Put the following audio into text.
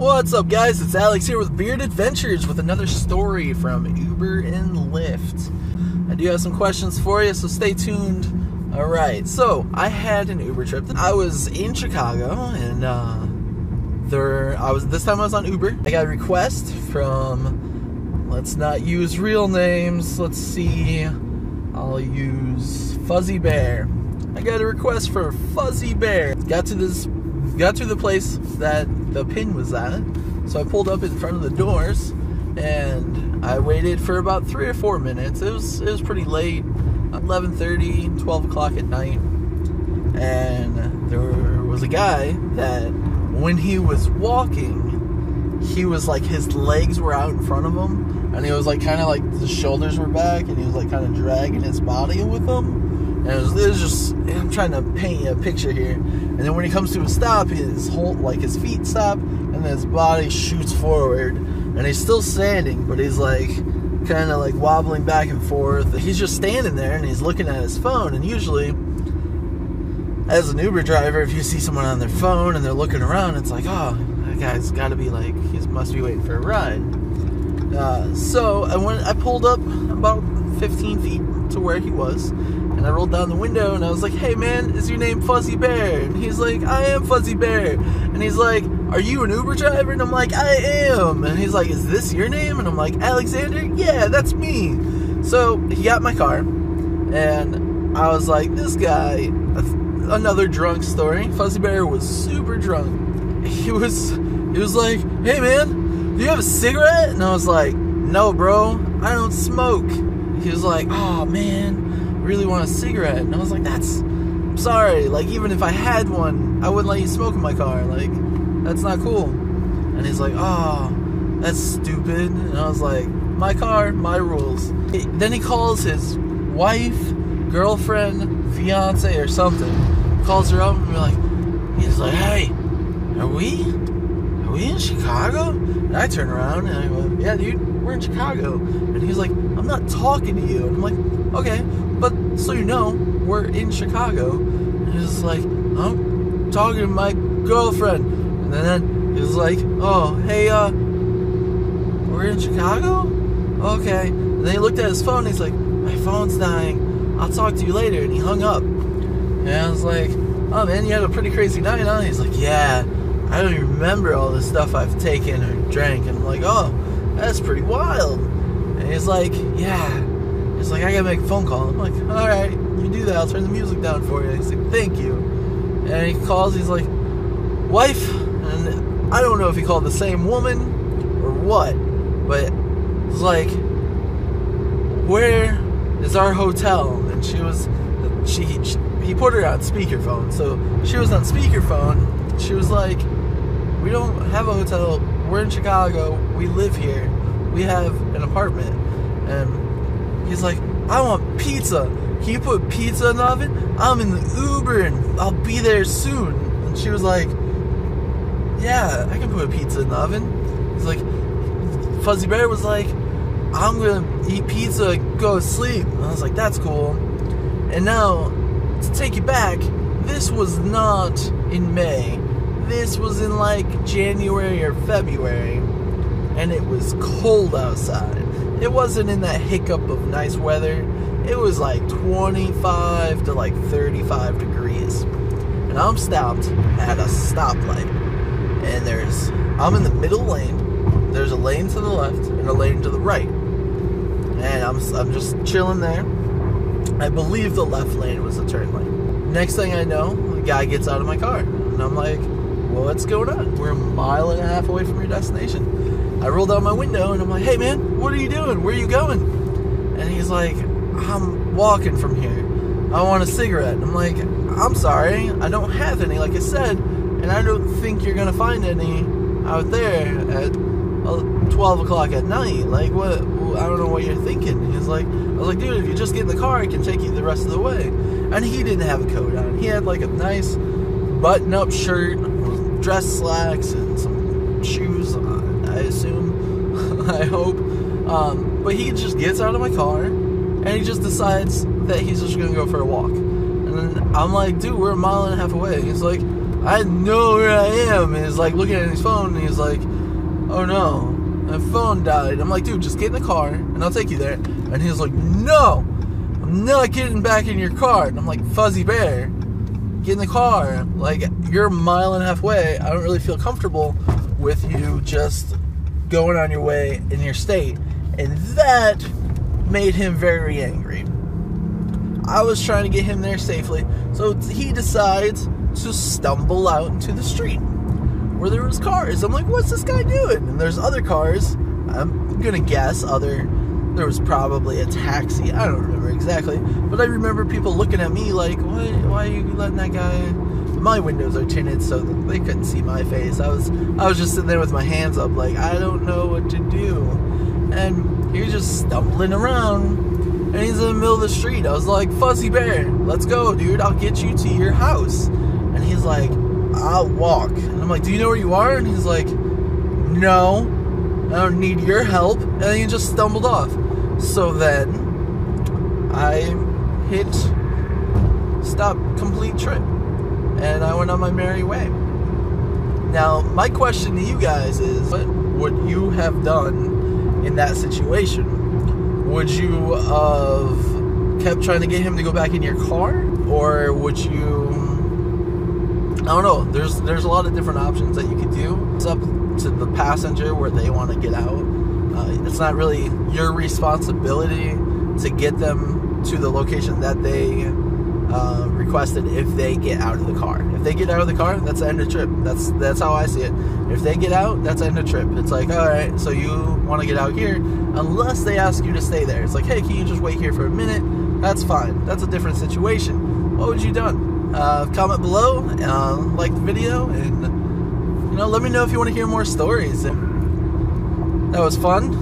What's up, guys? It's Alex here with Beard Adventures with another story from Uber and Lyft. I do have some questions for you, so stay tuned. Alright, so I had an Uber trip. I was in Chicago, and this time I was on Uber. I got a request from, let's not use real names, let's see, I'll use Fuzzy Bear. I got a request for Fuzzy Bear. Got to the place that the pin was at, so I pulled up in front of the doors, and I waited for about 3 or 4 minutes. It was pretty late, 11:30, 12 o'clock at night, and there was a guy that when he was walking, he was like, his legs were out in front of him, and he was like kind of like the shoulders were back, and he was like kind of dragging his body with him. And it was just, I'm trying to paint you a picture here. And then when he comes to a stop, his feet stop, and then his body shoots forward. And he's still standing, but he's like, kind of like wobbling back and forth. He's just standing there, and he's looking at his phone. And usually, as an Uber driver, if you see someone on their phone and they're looking around, it's like, oh, that guy's got to be like, he must be waiting for a ride. So I pulled up about 15 feet to where he was, and I rolled down the window, and I was like, hey man, is your name Fuzzy Bear? And he's like, I am Fuzzy Bear. And he's like, are you an Uber driver? And I'm like, I am. And he's like, is this your name? And I'm like, Alexander? Yeah, that's me. So he got my car, and I was like, this guy, another drunk story. Fuzzy Bear was super drunk. He was like, hey man, do you have a cigarette? And I was like, no bro, I don't smoke. He was like, oh man, I really want a cigarette. And I was like, I'm sorry, like even if I had one, I wouldn't let you smoke in my car, like that's not cool. And he's like, oh, that's stupid. And I was like, my car, my rules. Then he calls his wife, girlfriend, fiance or something, calls her up, and we're like, he's like, hey, are we in Chicago? And I turn around and I go, yeah dude, we're in Chicago. And he's like, I'm not talking to you. And I'm like, okay, but so you know, we're in Chicago. And he's like, I'm talking to my girlfriend. And then he's like, oh, hey, we're in Chicago? Okay. And then he looked at his phone, and he's like, my phone's dying, I'll talk to you later. And he hung up. And I was like, oh man, you had a pretty crazy night, huh? And he's like, yeah, I don't even remember all the stuff I've taken or drank. And I'm like, oh, that's pretty wild. And he's like, yeah. He's like, I gotta make a phone call. I'm like, alright, you do that, I'll turn the music down for you. He's like, thank you. And he calls, he's like, wife. And I don't know if he called the same woman or what, but it's like, where is our hotel? And he put her on speakerphone. So she was on speakerphone. She was like, we don't have a hotel, we're in Chicago, we live here, we have an apartment. And he's like, I want pizza. Can you put pizza in the oven? I'm in the Uber and I'll be there soon. And she was like, yeah, I can put a pizza in the oven. He's like, Fuzzy Bear was like, I'm gonna eat pizza and go to sleep. And I was like, that's cool. And now, to take you back, this was not in May. This was in like January or February, and it was cold outside. It wasn't in that hiccup of nice weather. It was like 25 to like 35 degrees. And I'm stopped at a stoplight. And I'm in the middle lane. There's a lane to the left and a lane to the right. And I'm just chilling there. I believe the left lane was the turn lane. Next thing I know, the guy gets out of my car. And I'm like, well, what's going on? We're 1.5 miles away from your destination. I roll down my window and I'm like, hey man, what are you doing? Where are you going? And he's like, I'm walking from here. I want a cigarette. And I'm like, I'm sorry, I don't have any, like I said, and I don't think you're gonna find any out there at 12 o'clock at night. Like, what? I don't know what you're thinking. He's like, I was like, dude, if you just get in the car, I can take you the rest of the way. And he didn't have a coat on. He had like a nice button-up shirt, dress slacks, and some shoes, I assume, I hope. But he just gets out of my car, and he just decides that he's just gonna go for a walk. And then I'm like, dude, we're 1.5 miles away. He's like, I know where I am. And he's like looking at his phone, and he's like, oh no, my phone died. I'm like, dude, just get in the car and I'll take you there. And he's like, no, I'm not getting back in your car. And I'm like, Fuzzy Bear, get in the car. Like, you're a mile and a half away. I don't really feel comfortable with you just going on your way in your state. And that made him very angry. I was trying to get him there safely, so he decides to stumble out into the street where there was cars. I'm like, what's this guy doing? And there's other cars. I'm gonna guess there was probably a taxi. I don't remember exactly, but I remember people looking at me like, why are you letting that guy? My windows are tinted, so they couldn't see my face. I was just sitting there with my hands up like, I don't know what to do. And he was just stumbling around, and he's in the middle of the street. I was like, Fuzzy Bear, let's go, dude. I'll get you to your house. And he's like, I'll walk. And I'm like, do you know where you are? And he's like, no, I don't need your help. And then he just stumbled off. So then I hit stop complete trip, and I went on my merry way. Now, my question to you guys is, what would you have done in that situation? Would you have kept trying to get him to go back in your car? Or would you, I don't know, there's a lot of different options that you could do. It's up to the passenger where they want to get out. It's not really your responsibility to get them to the location that they requested if they get out of the car. If they get out of the car, that's the end of the trip. That's how I see it. If they get out, that's the end of the trip. It's like, alright, so you want to get out here, unless they ask you to stay there. It's like, hey, can you just wait here for a minute? That's fine. That's a different situation. What would you done? Comment below, like the video, and let me know if you want to hear more stories. That was fun.